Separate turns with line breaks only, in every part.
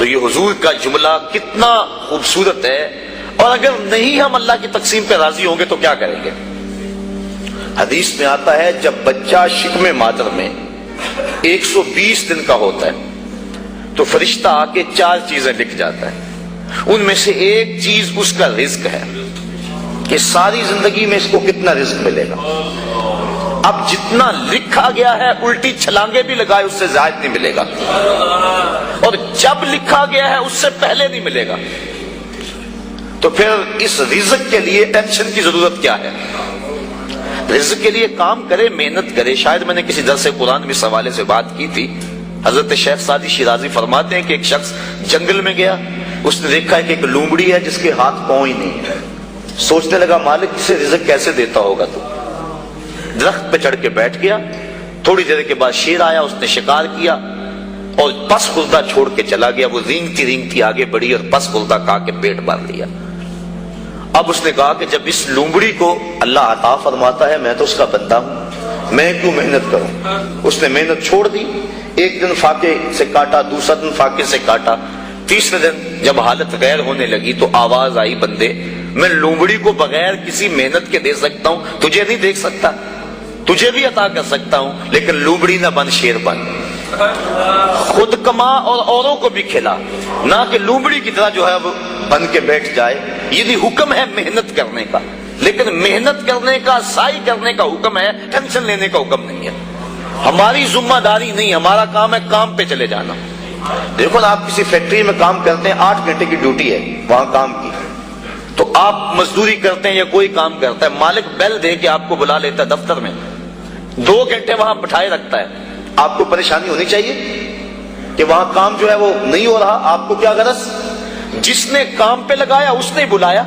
تو یہ حضور کا جملہ کتنا خوبصورت ہے، اور اگر نہیں ہم اللہ کی تقسیم پہ راضی ہوں گے تو کیا کریں گے؟ حدیث میں آتا ہے جب بچہ شکم مادر میں 120 دن کا ہوتا ہے تو فرشتہ آ کے 4 چیزیں لکھ جاتا ہے، ان میں سے ایک چیز اس کا رزق ہے کہ ساری زندگی میں اس کو کتنا رزق ملے گا۔ اب جتنا لکھا گیا ہے الٹی چھلانگے بھی لگائے اس سے زائد نہیں ملے گا، اور جب لکھا گیا ہے اس سے پہلے نہیں ملے گا۔ تو پھر اس رزق کے لیے ٹینشن کی ضرورت کیا ہے؟ رزق کے لیے کام کرے، محنت کرے۔ شاید میں نے کسی درس قرآن میں اس حوالے سے بات کی تھی۔ حضرت شیخ سعدی شیرازی فرماتے ہیں کہ ایک شخص جنگل میں گیا، اس نے دیکھا ہے کہ ایک لومڑی ہے جس کے ہاتھ پاؤں ہی نہیں ہے۔ سوچنے لگا مالک سے رزق کیسے دیتا ہوگا تو درخت پہ چڑھ کے بیٹھ گیا۔ تھوڑی دیر کے بعد شیر آیا، اس نے شکار کیا اور پس خردہ چھوڑ کے چلا گیا۔ وہ رینگتی رینگتی آگے بڑھی اور پس خردہ کھا کے پیٹ بھر لیا۔ اب اس نے کہا کہ جب اس لومڑی کو اللہ عطا فرماتا ہے میں تو اس کا بندہ ہوں، میں کیوں محنت کروں؟ اس نے محنت چھوڑ دی۔ ایک دن فاقے سے کاٹا، دوسرا دن فاقے سے کاٹا، تیسرے دن جب حالت غیر ہونے لگی تو آواز آئی بندے میں لومڑی کو بغیر کسی محنت کے دے سکتا ہوں، تجھے نہیں دیکھ سکتا، تجھے بھی عطا کر سکتا ہوں، لیکن لومڑی نہ بن، شیر بن، خود کما اور اوروں کو بھی کھلا، نہ کہ لومڑی کی طرح جو ہے وہ بن کے بیٹھ جائے۔ یہ بھی حکم ہے محنت کرنے کا، لیکن محنت کرنے کا، سعی کرنے کا حکم ہے، ٹینشن لینے کا حکم نہیں ہے۔ ہماری ذمہ داری نہیں، ہمارا کام ہے کام پہ چلے جانا۔ دیکھو نا، آپ کسی فیکٹری میں کام کرتے ہیں، 8 گھنٹے کی ڈیوٹی ہے وہاں کام کی، تو آپ مزدوری کرتے ہیں یا کوئی کام کرتا ہے، مالک بیل دے کے آپ کو بلا لیتا ہے دفتر میں، 2 گھنٹے وہاں بٹھائے رکھتا ہے، آپ کو پریشانی ہونی چاہیے کہ وہاں کام جو ہے وہ نہیں ہو رہا؟ آپ کو کیا غرض؟ جس نے کام پہ لگایا اس نے بلایا،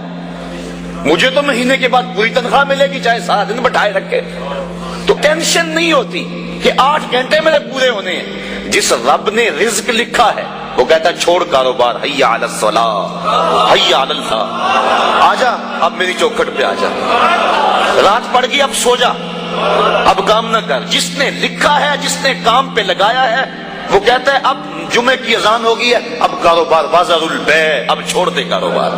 مجھے تو مہینے کے بعد پوری تنخواہ ملے گی چاہے سارا دن بٹھائے رکھے۔ تو ٹینشن نہیں ہوتی کہ 8 گھنٹے میرے پورے ہونے ہیں۔ جس رب نے رزق لکھا ہے وہ کہتا ہے چھوڑ کاروبار، حیا علی الصلاۃ، حیا علی الفلاح، آجا اب میری چوکھٹ پہ آجا، رات پڑ گئی اب سو جا، اب کام نہ کر۔ جس نے لکھا ہے، جس نے کام پہ لگایا ہے، وہ کہتا ہے اب جمعے کی اذان ہو گئی ہے، اب کاروبار بازار البیع، اب چھوڑ دے کاروبار۔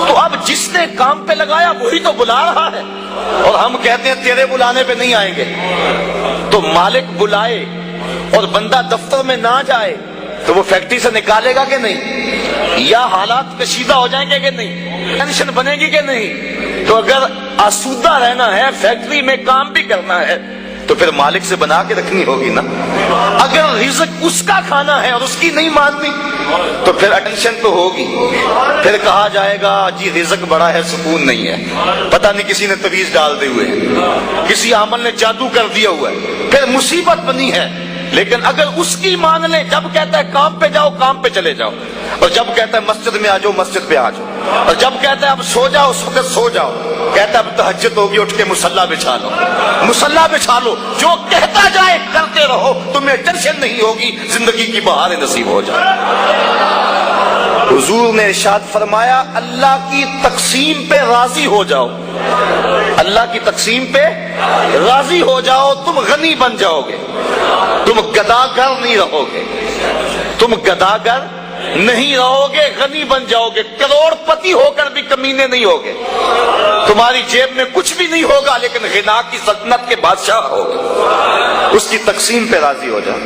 تو اب جس نے کام پہ لگایا وہی تو بلا رہا ہے، اور ہم کہتے ہیں تیرے بلانے پہ نہیں آئیں گے۔ تو مالک بلائے اور بندہ دفتر میں نہ جائے تو وہ فیکٹری سے نکالے گا کہ نہیں؟ یا حالات کشیدہ ہو جائیں گے کہ نہیں؟ ٹینشن بنے گی کہ نہیں؟ تو اگر آسودہ رہنا ہے، فیکٹری میں کام بھی کرنا ہے، تو پھر مالک سے بنا کے رکھنی ہوگی نا۔ اگر رزق اس کا کھانا ہے اور اس کی نہیں ماننی تو پھر اٹینشن تو ہوگی، پھر کہا جائے گا جی رزق بڑا ہے سکون نہیں ہے، پتہ نہیں کسی نے تویز ڈال دی ہوئے ہے، کسی عمل نے جادو کر دیا ہوا ہے، پھر مصیبت بنی ہے۔ لیکن اگر اس کی مان لیں، جب کہتا ہے کام پہ جاؤ کام پہ چلے جاؤ، اور جب کہتا ہے مسجد میں آ جاؤ مسجد پہ آ جاؤ، اور جب کہتا ہے اب سو جاؤ اس وقت سو جاؤ، کہتا ہے اب تہجد ہوگی اٹھ کے مصلی بچھا لو، مصلی بچھا لو، جو کہتا جائے کرتے رہو، تمہیں ٹینشن نہیں ہوگی، زندگی کی بہاریں نصیب ہو جائے۔ حضور نے ارشاد فرمایا اللہ کی تقسیم پہ راضی ہو جاؤ، اللہ کی تقسیم پہ راضی ہو جاؤ، تم غنی بن جاؤ گے، تم گداگر نہیں رہو گے، تم گداگر نہیں رہو گے، غنی بن جاؤ گے، کروڑ پتی ہو کر بھی کمینے نہیں ہوگے، تمہاری جیب میں کچھ بھی نہیں ہوگا لیکن غنا کی سلطنت کے بادشاہ ہوگے۔ اس کی تقسیم پہ راضی ہو جاؤ۔